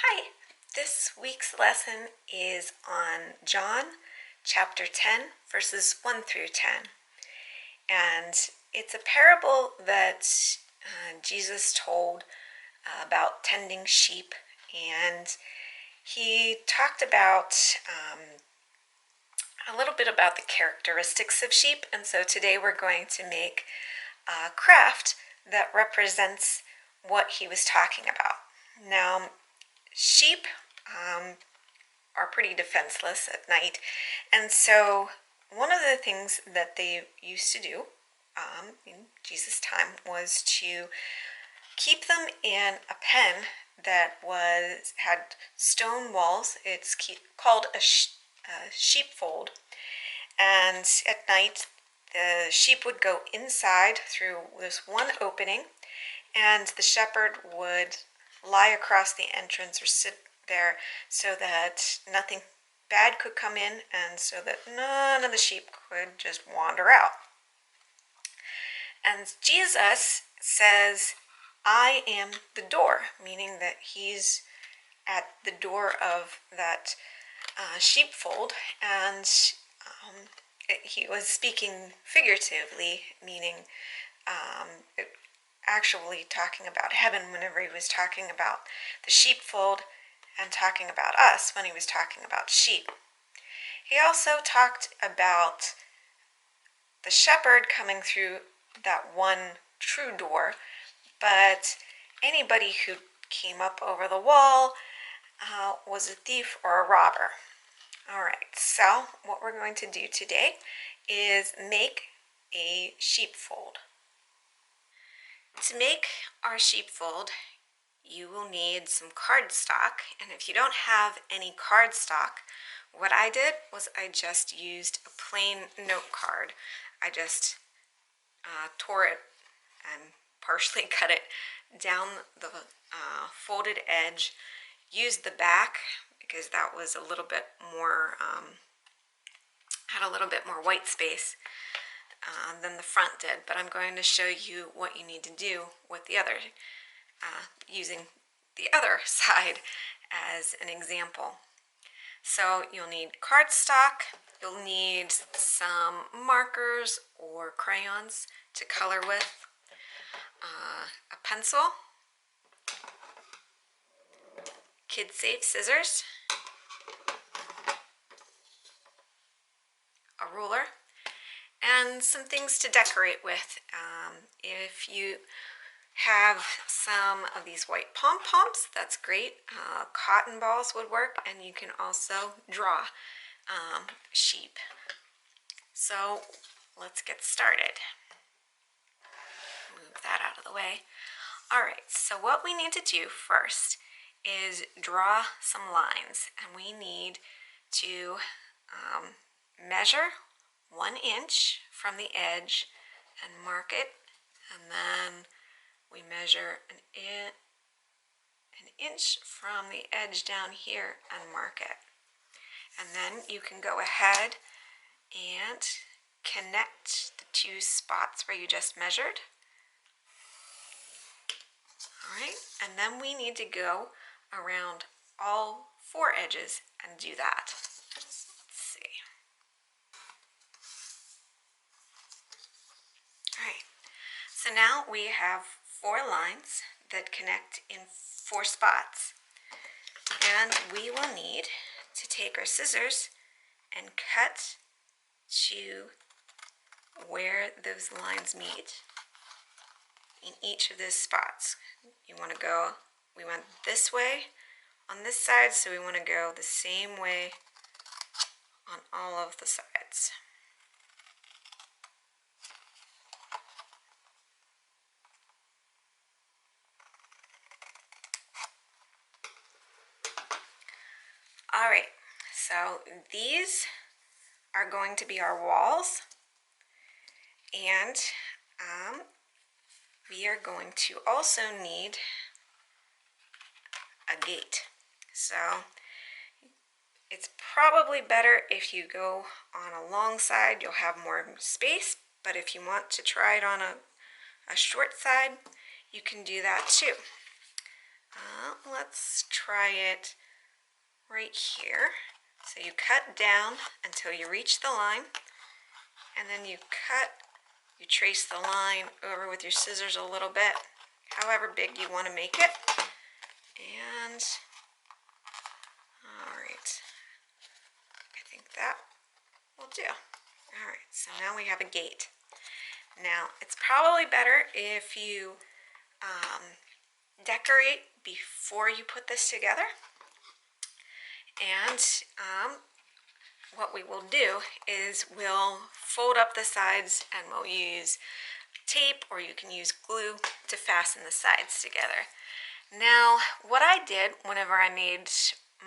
Hi, this week's lesson is on John chapter 10, verses 1 through 10. And it's a parable that Jesus told about tending sheep. And he talked about a little bit about the characteristics of sheep. And so today we're going to make a craft that represents what he was talking about. Now, sheep are pretty defenseless at night, and so one of the things that they used to do in Jesus' time was to keep them in a pen that had stone walls. It's called a sheepfold, and at night the sheep would go inside through this one opening, and the shepherd would lie across the entrance or sit there so that nothing bad could come in and so that none of the sheep could just wander out. And Jesus says, I am the door, meaning that he's at the door of that sheepfold, and he was speaking figuratively, meaning actually talking about heaven whenever he was talking about the sheepfold and talking about us when he was talking about sheep. He also talked about the shepherd coming through that one true door, but anybody who came up over the wall was a thief or a robber. All right, so what we're going to do today is make a sheepfold. To make our sheepfold, you will need some cardstock, and if you don't have any cardstock, what I did was I just used a plain note card. I just tore it and partially cut it down the folded edge, used the back because that was a little bit more, had a little bit more white space than the front did, but I'm going to show you what you need to do with the other, using the other side as an example. So you'll need cardstock, you'll need some markers or crayons to color with, a pencil, kid-safe scissors, a ruler, and some things to decorate with. If you have some of these white pompoms, that's great. Cotton balls would work, and you can also draw sheep. So let's get started. Move that out of the way. All right, so what we need to do first is draw some lines, and we need to measure 1 inch from the edge and mark it, and then we measure an inch from the edge down here and mark it. And then you can go ahead and connect the 2 spots where you just measured. All right, and then we need to go around all 4 edges and do that. Let's see. All right, so now we have 4 lines that connect in 4 spots, and we will need to take our scissors and cut to where those lines meet in each of those spots. We went this way on this side, so we want to go the same way on all of the sides. All right, so these are going to be our walls, and we are going to also need a gate. So it's probably better if you go on a long side, you'll have more space, but if you want to try it on a short side, you can do that too. Let's try it right here. So you cut down until you reach the line, and then you trace the line over with your scissors a little bit, however big you want to make it. And all right, I think that will do. All right, so now we have a gate. Now, it's probably better if you decorate before you put this together. And what we will do is we'll fold up the sides and we'll use tape, or you can use glue to fasten the sides together. Now, what I did whenever I made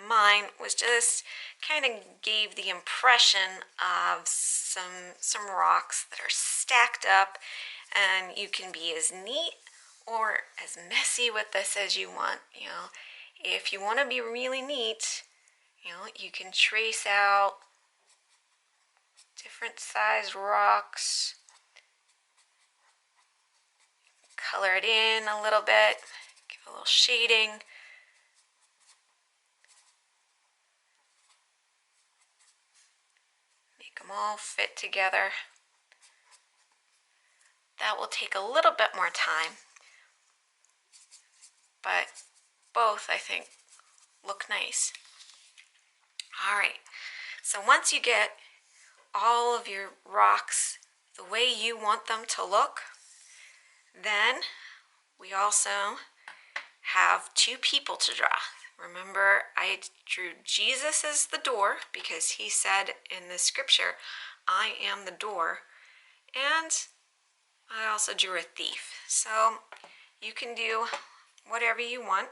mine was just kind of gave the impression of some rocks that are stacked up, and you can be as neat or as messy with this as you want. You know, if you want to be really neat, you know, you can trace out different sized rocks, color it in a little bit, give a little shading. Make them all fit together. That will take a little bit more time, but both, I think, look nice. All right, so once you get all of your rocks the way you want them to look, then we also have two people to draw. Remember, I drew Jesus as the door because he said in the scripture, I am the door. And I also drew a thief. So you can do whatever you want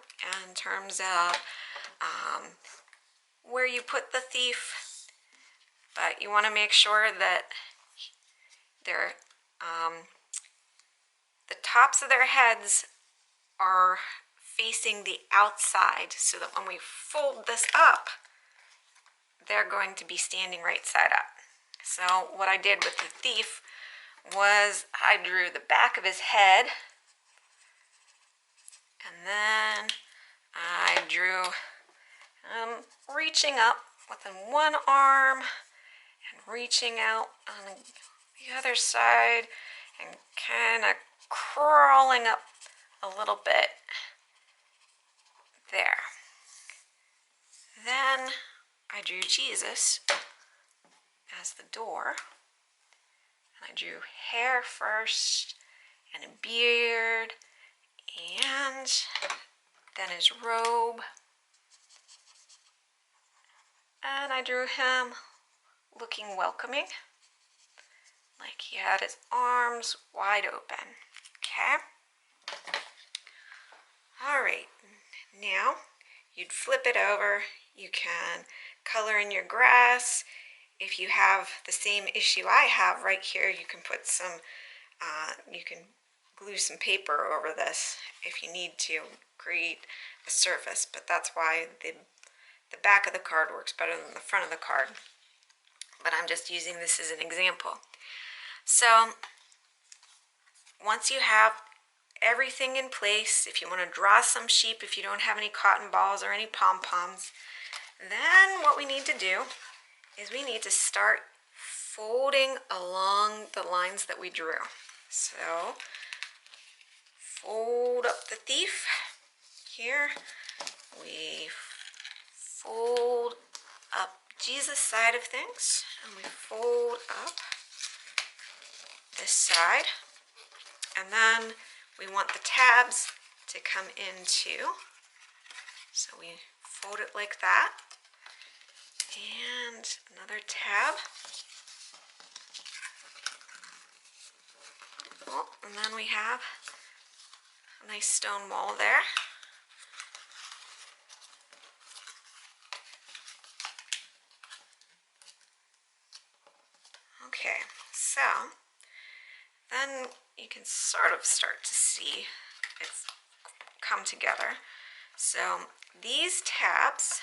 in terms of where you put the thief, but you want to make sure that they're, the tops of their heads are facing the outside, so that when we fold this up, they're going to be standing right side up. So what I did with the thief was I drew the back of his head, and then I drew reaching up with one arm and reaching out on the other side and kind of crawling up a little bit there. Then I drew Jesus as the door, and I drew hair first and a beard and then his robe, and I drew him looking welcoming, like he had his arms wide open. Okay? All right, now you'd flip it over. You can color in your grass. If you have the same issue I have right here, you can put some, you can glue some paper over this if you need to create a surface, but that's why the back of the card works better than the front of the card. But I'm just using this as an example. So once you have everything in place, if you want to draw some sheep, if you don't have any cotton balls or any pom-poms, then what we need to do is we need to start folding along the lines that we drew. So fold up the thief here. We fold up Jesus' side of things, and we fold up this side, and then we want the tabs to come in too. So we fold it like that, and another tab. Oh, and then we have a nice stone wall there. Okay, so then you can sort of start to see it's come together. So these tabs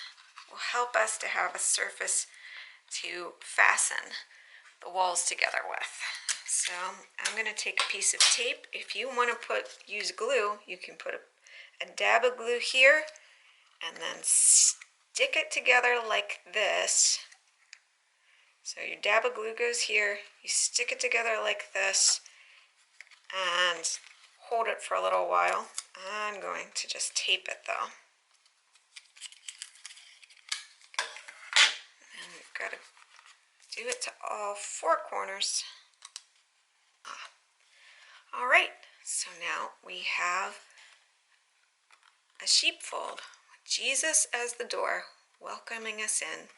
will help us to have a surface to fasten the walls together with. So I'm going to take a piece of tape. If you want to use glue, you can put a a dab of glue here, and then stick it together like this. So your dab of glue goes here, you stick it together like this, and hold it for a little while. I'm going to just tape it though. And we've got to do it to all four corners. All right, so now we have a sheepfold with Jesus as the door, welcoming us in,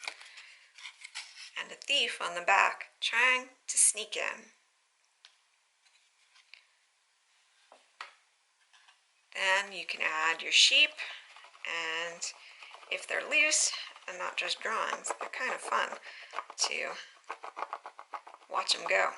and a thief on the back trying to sneak in. Then you can add your sheep, and if they're loose and not just drawings, they're kind of fun to watch them go.